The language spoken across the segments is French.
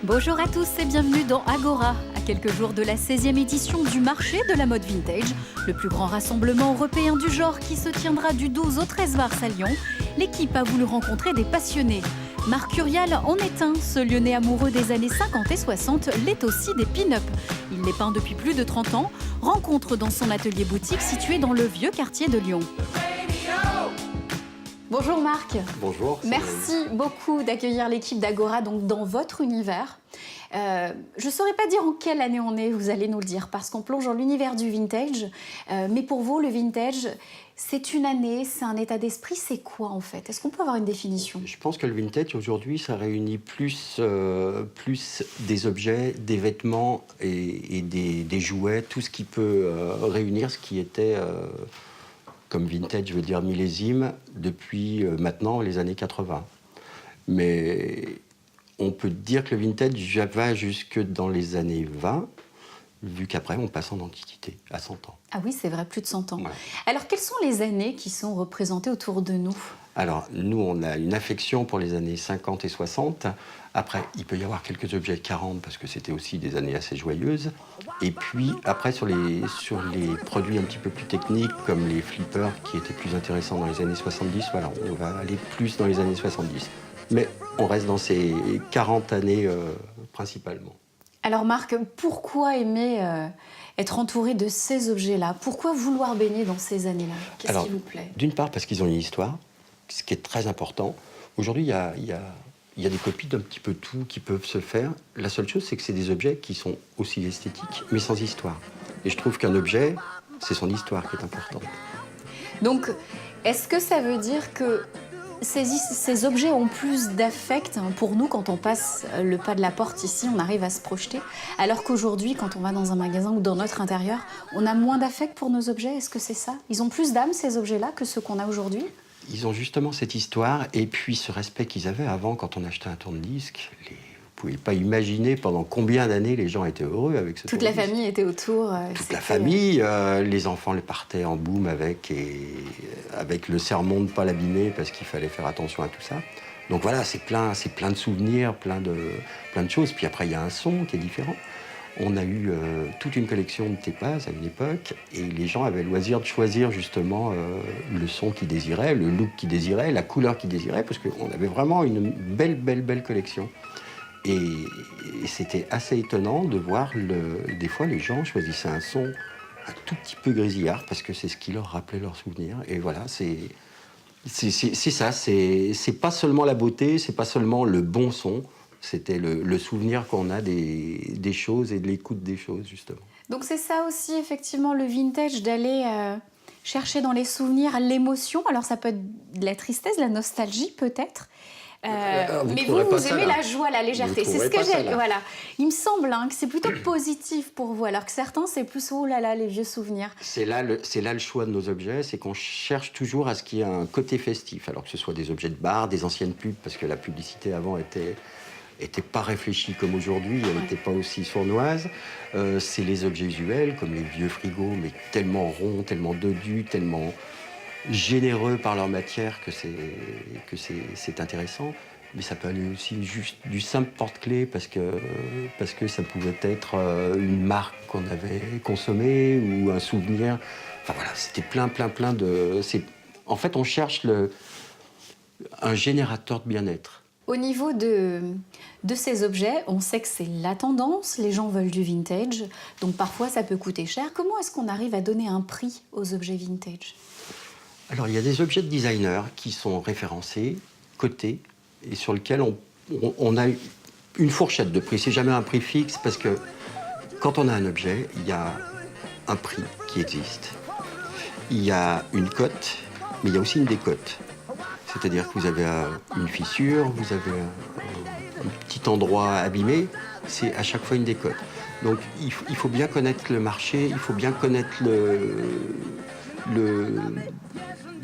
Bonjour à tous et bienvenue dans Agora. À quelques jours de la 16e édition du marché de la mode vintage, le plus grand rassemblement européen du genre qui se tiendra du 12 au 13 mars à Lyon, l'équipe a voulu rencontrer des passionnés. Marc Curial en est un, ce Lyonnais amoureux des années 50 et 60 l'est aussi des pin-up. Il les peint depuis plus de 30 ans, rencontre dans son atelier boutique situé dans le vieux quartier de Lyon. Bonjour Marc. Bonjour. Merci beaucoup d'accueillir l'équipe d'Agora donc dans votre univers. Je ne saurais pas dire en quelle année on est, vous allez nous le dire, parce qu'on plonge dans l'univers du vintage. Mais pour vous, le vintage, c'est une année, c'est un état d'esprit, c'est quoi en fait? Est-ce qu'on peut avoir une définition? Je pense que le vintage aujourd'hui, ça réunit plus des objets, des vêtements et des jouets, tout ce qui peut réunir ce qui était... comme vintage, je veux dire millésime, depuis maintenant les années 80. Mais on peut dire que le vintage va jusque dans les années 20, vu qu'après on passe en antiquité, à 100 ans. Ah oui, c'est vrai, plus de 100 ans. Ouais. Alors, quelles sont les années qui sont représentées autour de nous? Alors, nous, on a une affection pour les années 50 et 60. Après, il peut y avoir quelques objets de 40, parce que c'était aussi des années assez joyeuses. Et puis, après, sur les produits un petit peu plus techniques, comme les flippers, qui étaient plus intéressants dans les années 70, voilà, on va aller plus dans les années 70. Mais on reste dans ces 40 années principalement. Alors Marc, pourquoi aimer être entouré de ces objets-là? Pourquoi vouloir baigner dans ces années-là? Qu'est-ce qui vous plaît? D'une part, parce qu'ils ont une histoire, ce qui est très important. Aujourd'hui, il y a des copies d'un petit peu tout qui peuvent se faire. La seule chose, c'est que c'est des objets qui sont aussi esthétiques, mais sans histoire. Et je trouve qu'un objet, c'est son histoire qui est importante. Donc, est-ce que ça veut dire que ces objets ont plus d'affect pour nous quand on passe le pas de la porte ici, on arrive à se projeter, alors qu'aujourd'hui, quand on va dans un magasin ou dans notre intérieur, on a moins d'affect pour nos objets? Est-ce que c'est ça? Ils ont plus d'âme, ces objets-là, que ceux qu'on a aujourd'hui? Ils ont justement cette histoire et puis ce respect qu'ils avaient avant quand on achetait un tourne-disque. Vous ne pouvez pas imaginer pendant combien d'années les gens étaient heureux avec ce Toute la tourne-disque. famille était autour. Toute la famille, les enfants les partaient en boum avec le sermon de ne pas l'abîmer parce qu'il fallait faire attention à tout ça. Donc voilà, c'est plein de souvenirs, plein de choses. Puis après, il y a un son qui est différent. On a eu toute une collection de Tepaz à une époque et les gens avaient le loisir de choisir justement le son qu'ils désiraient, le look qu'ils désiraient, la couleur qu'ils désiraient, parce qu'on avait vraiment une belle collection. Et c'était assez étonnant de voir, des fois, les gens choisissaient un son un tout petit peu grisillard parce que c'est ce qui leur rappelait leurs souvenirs. Et voilà, c'est ça. C'est pas seulement la beauté, c'est pas seulement le bon son. C'était le souvenir qu'on a des choses et de l'écoute des choses, justement. Donc c'est ça aussi, effectivement, le vintage, d'aller chercher dans les souvenirs l'émotion. Alors ça peut être de la tristesse, de la nostalgie peut-être. Mais vous aimez la joie, la légèreté. C'est ce que j'ai. Voilà. Il me semble que c'est plutôt positif pour vous, alors que certains, c'est plus oh là là, les vieux souvenirs. C'est là le choix de nos objets, c'est qu'on cherche toujours à ce qu'il y ait un côté festif, alors que ce soit des objets de bar, des anciennes pubs, parce que la publicité avant était pas réfléchie comme aujourd'hui, elle n'était pas aussi sournoise. C'est les objets usuels, comme les vieux frigos, mais tellement ronds, tellement dodus, tellement généreux par leur matière que c'est intéressant. Mais ça peut aller aussi juste du simple porte-clés parce que ça pouvait être une marque qu'on avait consommée ou un souvenir. Enfin voilà, c'était plein de... En fait, on cherche un générateur de bien-être. Au niveau de ces objets, on sait que c'est la tendance, les gens veulent du vintage, donc parfois ça peut coûter cher. Comment est-ce qu'on arrive à donner un prix aux objets vintage? Alors, il y a des objets de designer qui sont référencés, cotés, et sur lesquels on a une fourchette de prix. C'est jamais un prix fixe, parce que quand on a un objet, il y a un prix qui existe. Il y a une cote, mais il y a aussi une décote. C'est-à-dire que vous avez une fissure, vous avez un petit endroit abîmé, c'est à chaque fois une décote. Donc il faut bien connaître le marché, il faut bien connaître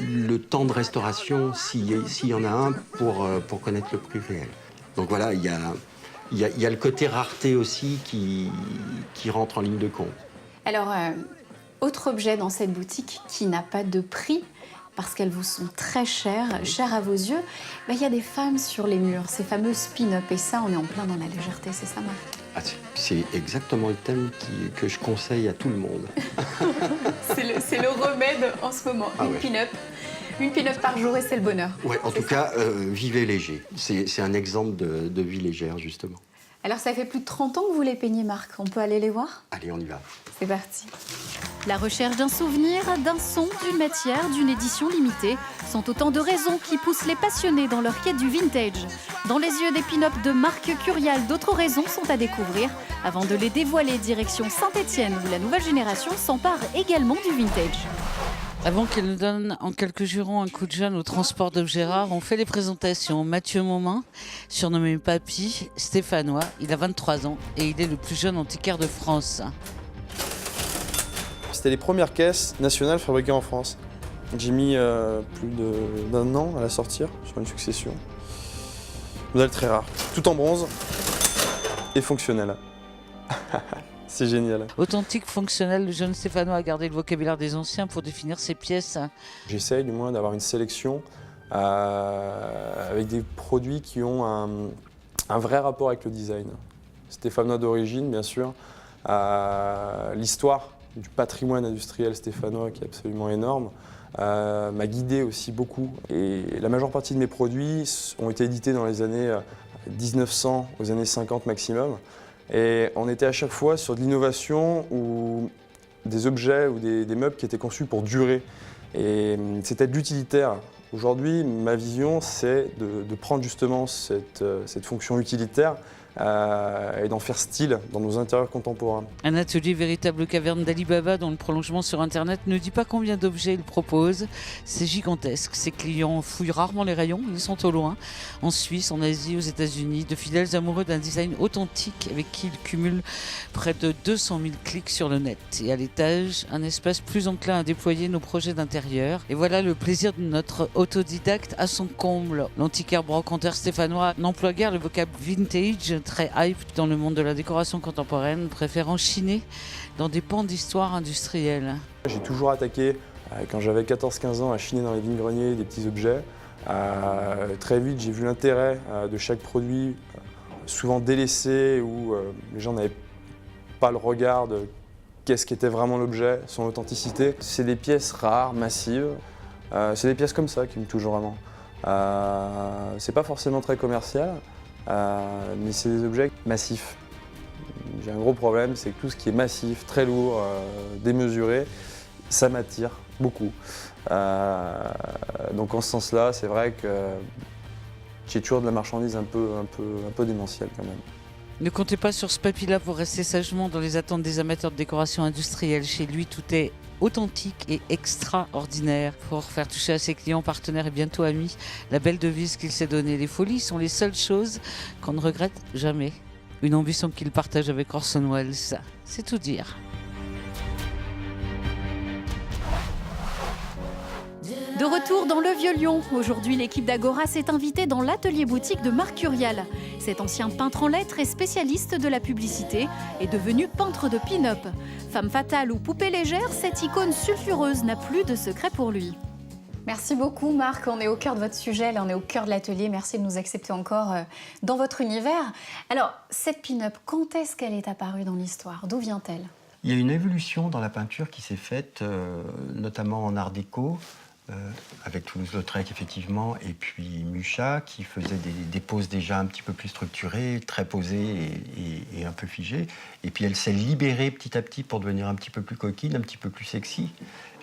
le temps de restauration, s'il y en a un, pour connaître le prix réel. Donc voilà, il y a le côté rareté aussi qui rentre en ligne de compte. Alors, autre objet dans cette boutique qui n'a pas de prix, parce qu'elles vous sont très chères, chères à vos yeux, il y a des femmes sur les murs, ces fameuses pin-up. Et ça, on est en plein dans la légèreté, c'est ça, Marc? Ah, c'est exactement le thème que je conseille à tout le monde. C'est le remède en ce moment, pin-up. Une pin-up par jour et c'est le bonheur. Oui, en tout cas, vivez léger. C'est un exemple de vie légère, justement. Alors, ça fait plus de 30 ans que vous les peignez, Marc. On peut aller les voir? Allez, on y va. C'est parti. La recherche d'un souvenir, d'un son, d'une matière, d'une édition limitée sont autant de raisons qui poussent les passionnés dans leur quête du vintage. Dans les yeux des pin-up de Marc Curial, d'autres raisons sont à découvrir avant de les dévoiler direction Saint-Étienne où la nouvelle génération s'empare également du vintage. Avant qu'elle nous donne en quelques jurons un coup de jeune au transport d'objets rares, on fait les présentations. Mathieu Momin, surnommé Papy, stéphanois, il a 23 ans et il est le plus jeune antiquaire de France. C'était les premières caisses nationales fabriquées en France. J'ai mis plus d'un an à la sortir sur une succession. Modèle très rare, tout en bronze et fonctionnel. C'est génial. Authentique, fonctionnel, le jeune Stéphanois a gardé le vocabulaire des anciens pour définir ses pièces. J'essaye du moins d'avoir une sélection avec des produits qui ont un vrai rapport avec le design. Stéphanois d'origine, bien sûr. L'histoire du patrimoine industriel stéphanois qui est absolument énorme m'a guidé aussi beaucoup. Et la majeure partie de mes produits ont été édités dans les années 1900 aux années 50 maximum. Et on était à chaque fois sur de l'innovation ou des objets ou des meubles qui étaient conçus pour durer. Et c'était de l'utilitaire. Aujourd'hui, ma vision, c'est de prendre justement cette fonction utilitaire et d'en faire style dans nos intérieurs contemporains. Un atelier véritable caverne d'Ali Baba dont le prolongement sur Internet ne dit pas combien d'objets il propose. C'est gigantesque. Ses clients fouillent rarement les rayons, ils sont au loin. En Suisse, en Asie, aux États-Unis, de fidèles amoureux d'un design authentique avec qui il cumule près de 200 000 clics sur le net. Et à l'étage, un espace plus enclin à déployer nos projets d'intérieur. Et voilà le plaisir de notre autodidacte à son comble. L'antiquaire brocanteur stéphanois n'emploie guère le vocable vintage, très hype dans le monde de la décoration contemporaine, préférant chiner dans des pans d'histoire industrielle. J'ai toujours attaqué, quand j'avais 14-15 ans, à chiner dans les vignes-greniers des petits objets. Très vite, j'ai vu l'intérêt de chaque produit, souvent délaissé, où les gens n'avaient pas le regard de qu'est-ce qu'était vraiment l'objet, son authenticité. C'est des pièces rares, massives. C'est des pièces comme ça qui me touchent vraiment. C'est pas forcément très commercial. Mais c'est des objets massifs. J'ai un gros problème, c'est que tout ce qui est massif, très lourd, démesuré, ça m'attire beaucoup. Donc en ce sens-là, c'est vrai que j'ai toujours de la marchandise un peu démentielle quand même. Ne comptez pas sur ce papy-là pour rester sagement dans les attentes des amateurs de décoration industrielle. Chez lui, tout est authentique et extraordinaire pour faire toucher à ses clients, partenaires et bientôt amis la belle devise qu'il s'est donnée. Les folies sont les seules choses qu'on ne regrette jamais. Une ambition qu'il partage avec Orson Welles, c'est tout dire. De retour dans le Vieux-Lyon, aujourd'hui l'équipe d'Agora s'est invitée dans l'atelier boutique de Marc Curial. Cet ancien peintre en lettres et spécialiste de la publicité est devenu peintre de pin-up. Femme fatale ou poupée légère, cette icône sulfureuse n'a plus de secret pour lui. Merci beaucoup Marc, on est au cœur de votre sujet, là on est au cœur de l'atelier, merci de nous accepter encore dans votre univers. Alors cette pin-up, quand est-ce qu'elle est apparue dans l'histoire? D'où vient-elle? Il y a une évolution dans la peinture qui s'est faite, notamment en art déco, avec Toulouse-Lautrec effectivement, et puis Mucha qui faisait des poses déjà un petit peu plus structurées, très posées et un peu figées. Et puis elle s'est libérée petit à petit pour devenir un petit peu plus coquine, un petit peu plus sexy.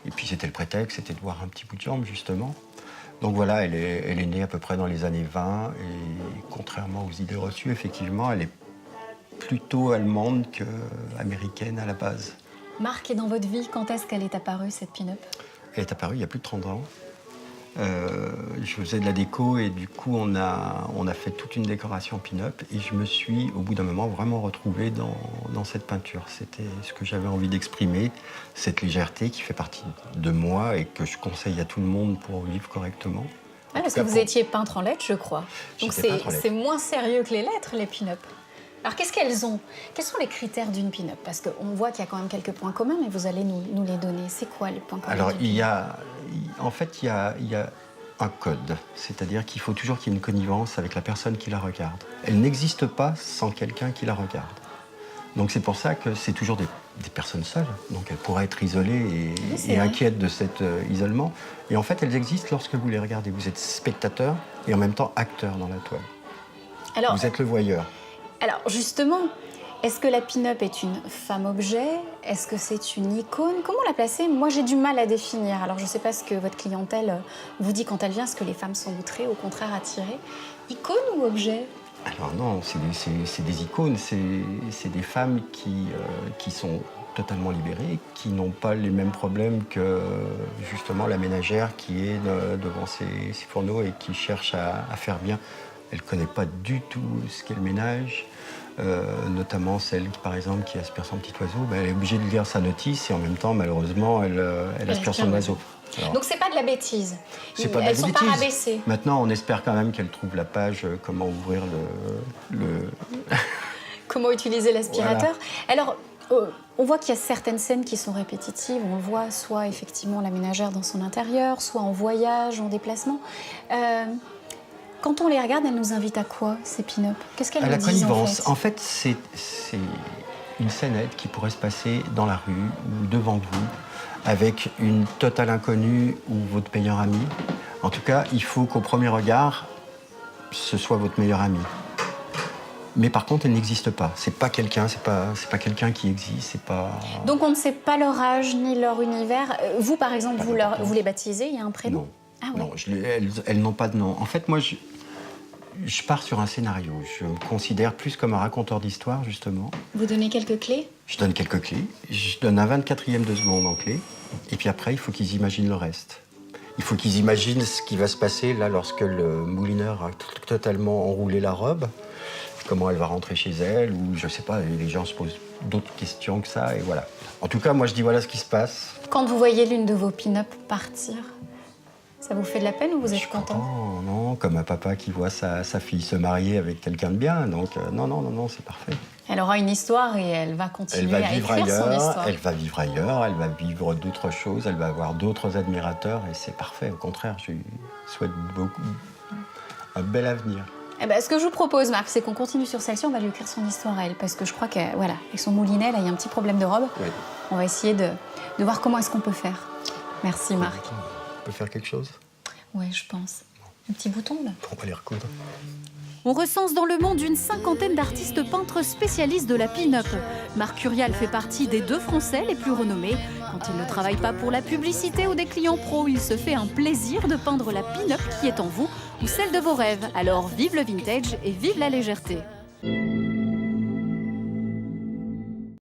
Et puis c'était le prétexte, c'était de voir un petit bout de jambe justement. Donc voilà, elle est née à peu près dans les années 20 et contrairement aux idées reçues, effectivement, elle est plutôt allemande qu'américaine à la base. Marc, et dans votre vie, quand est-ce qu'elle est apparue cette pin-up? Elle est apparue il y a plus de 30 ans. Je faisais de la déco et du coup on a fait toute une décoration pin-up et je me suis au bout d'un moment vraiment retrouvé dans cette peinture. C'était ce que j'avais envie d'exprimer, cette légèreté qui fait partie de moi et que je conseille à tout le monde pour vivre correctement. Ah, parce que vous étiez peintre en lettres, je crois. Donc c'est moins sérieux que les lettres, les pin-up. Alors qu'est-ce qu'elles ont? Quels sont les critères d'une pin-up? Parce qu'on voit qu'il y a quand même quelques points communs, mais vous allez nous les donner. C'est quoi les points communs? Alors, il y a un code, c'est-à-dire qu'il faut toujours qu'il y ait une connivence avec la personne qui la regarde. Elle n'existe pas sans quelqu'un qui la regarde. Donc c'est pour ça que c'est toujours des personnes seules, donc elles pourraient être isolées et inquiètes de cet isolement. Et en fait, elles existent lorsque vous les regardez. Vous êtes spectateur et en même temps acteur dans la toile. Alors, vous êtes le voyeur. Alors justement, est-ce que la pin-up est une femme-objet? Est-ce que c'est une icône? Comment la placer? Moi, j'ai du mal à définir. Alors je ne sais pas ce que votre clientèle vous dit quand elle vient. Est-ce que les femmes sont outrées, au contraire attirées? Icône ou objet? Alors non, c'est des icônes, c'est des femmes qui sont totalement libérées, qui n'ont pas les mêmes problèmes que justement la ménagère qui est devant ses fourneaux et qui cherche à faire bien. Elle ne connaît pas du tout ce qu'est le ménage, notamment celle, par exemple, qui aspire son petit oiseau. Ben, elle est obligée de lire sa notice et en même temps, malheureusement, elle aspire son oiseau. Alors, donc c'est pas de la bêtise. C'est pas de la Elles sont pas rabaissées. Maintenant, on espère quand même qu'elle trouve la page comment ouvrir le... Comment utiliser l'aspirateur. Voilà. Alors, on voit qu'il y a certaines scènes qui sont répétitives. On le voit soit effectivement la ménagère dans son intérieur, soit en voyage, en déplacement. Quand on les regarde, elles nous invitent à quoi, ces pin-up? Qu'est-ce qu'elles nous disent, connivence. En fait, c'est une scénette qui pourrait se passer dans la rue ou devant vous, avec une totale inconnue ou votre meilleur ami. En tout cas, il faut qu'au premier regard, ce soit votre meilleur ami. Mais par contre, elle n'existe pas. C'est pas quelqu'un qui existe. C'est pas. Donc on ne sait pas leur âge ni leur univers. Vous, par exemple, vous les baptisez. Il y a un prénom? Non. Ah, ouais. Non, elles n'ont pas de nom. En fait, moi, je pars sur un scénario. Je me considère plus comme un raconteur d'histoire, justement. Vous donnez quelques clés? Je donne quelques clés. Je donne un 24e de seconde en clé. Et puis après, il faut qu'ils imaginent le reste. Il faut qu'ils imaginent ce qui va se passer là lorsque le moulineur a totalement enroulé la robe. Comment elle va rentrer chez elle, ou je sais pas, les gens se posent d'autres questions que ça, et voilà. En tout cas, moi, je dis voilà ce qui se passe. Quand vous voyez l'une de vos pin-up partir, ça vous fait de la peine ou vous êtes content? Non, comme un papa qui voit sa fille se marier avec quelqu'un de bien, donc non, c'est parfait. Elle aura une histoire et elle va continuer à écrire son histoire. Elle va vivre ailleurs, elle va vivre d'autres choses, elle va avoir d'autres admirateurs, et c'est parfait. Au contraire, je lui souhaite un bel avenir. Eh ben, ce que je vous propose, Marc, c'est qu'on continue sur celle-ci, on va lui écrire son histoire à elle, parce que je crois que, voilà, avec son moulinet, là, il y a un petit problème de robe. Oui. On va essayer de voir comment est-ce qu'on peut faire. Merci, Marc. On peut faire quelque chose? Oui, je pense. Un petit bouton, là. On va les recoudre. On recense dans le monde une cinquantaine d'artistes peintres spécialistes de la pin-up. Marc Curial fait partie des 2 Français les plus renommés. Quand il ne travaille pas pour la publicité ou des clients pros, il se fait un plaisir de peindre la pin-up qui est en vous ou celle de vos rêves. Alors vive le vintage et vive la légèreté.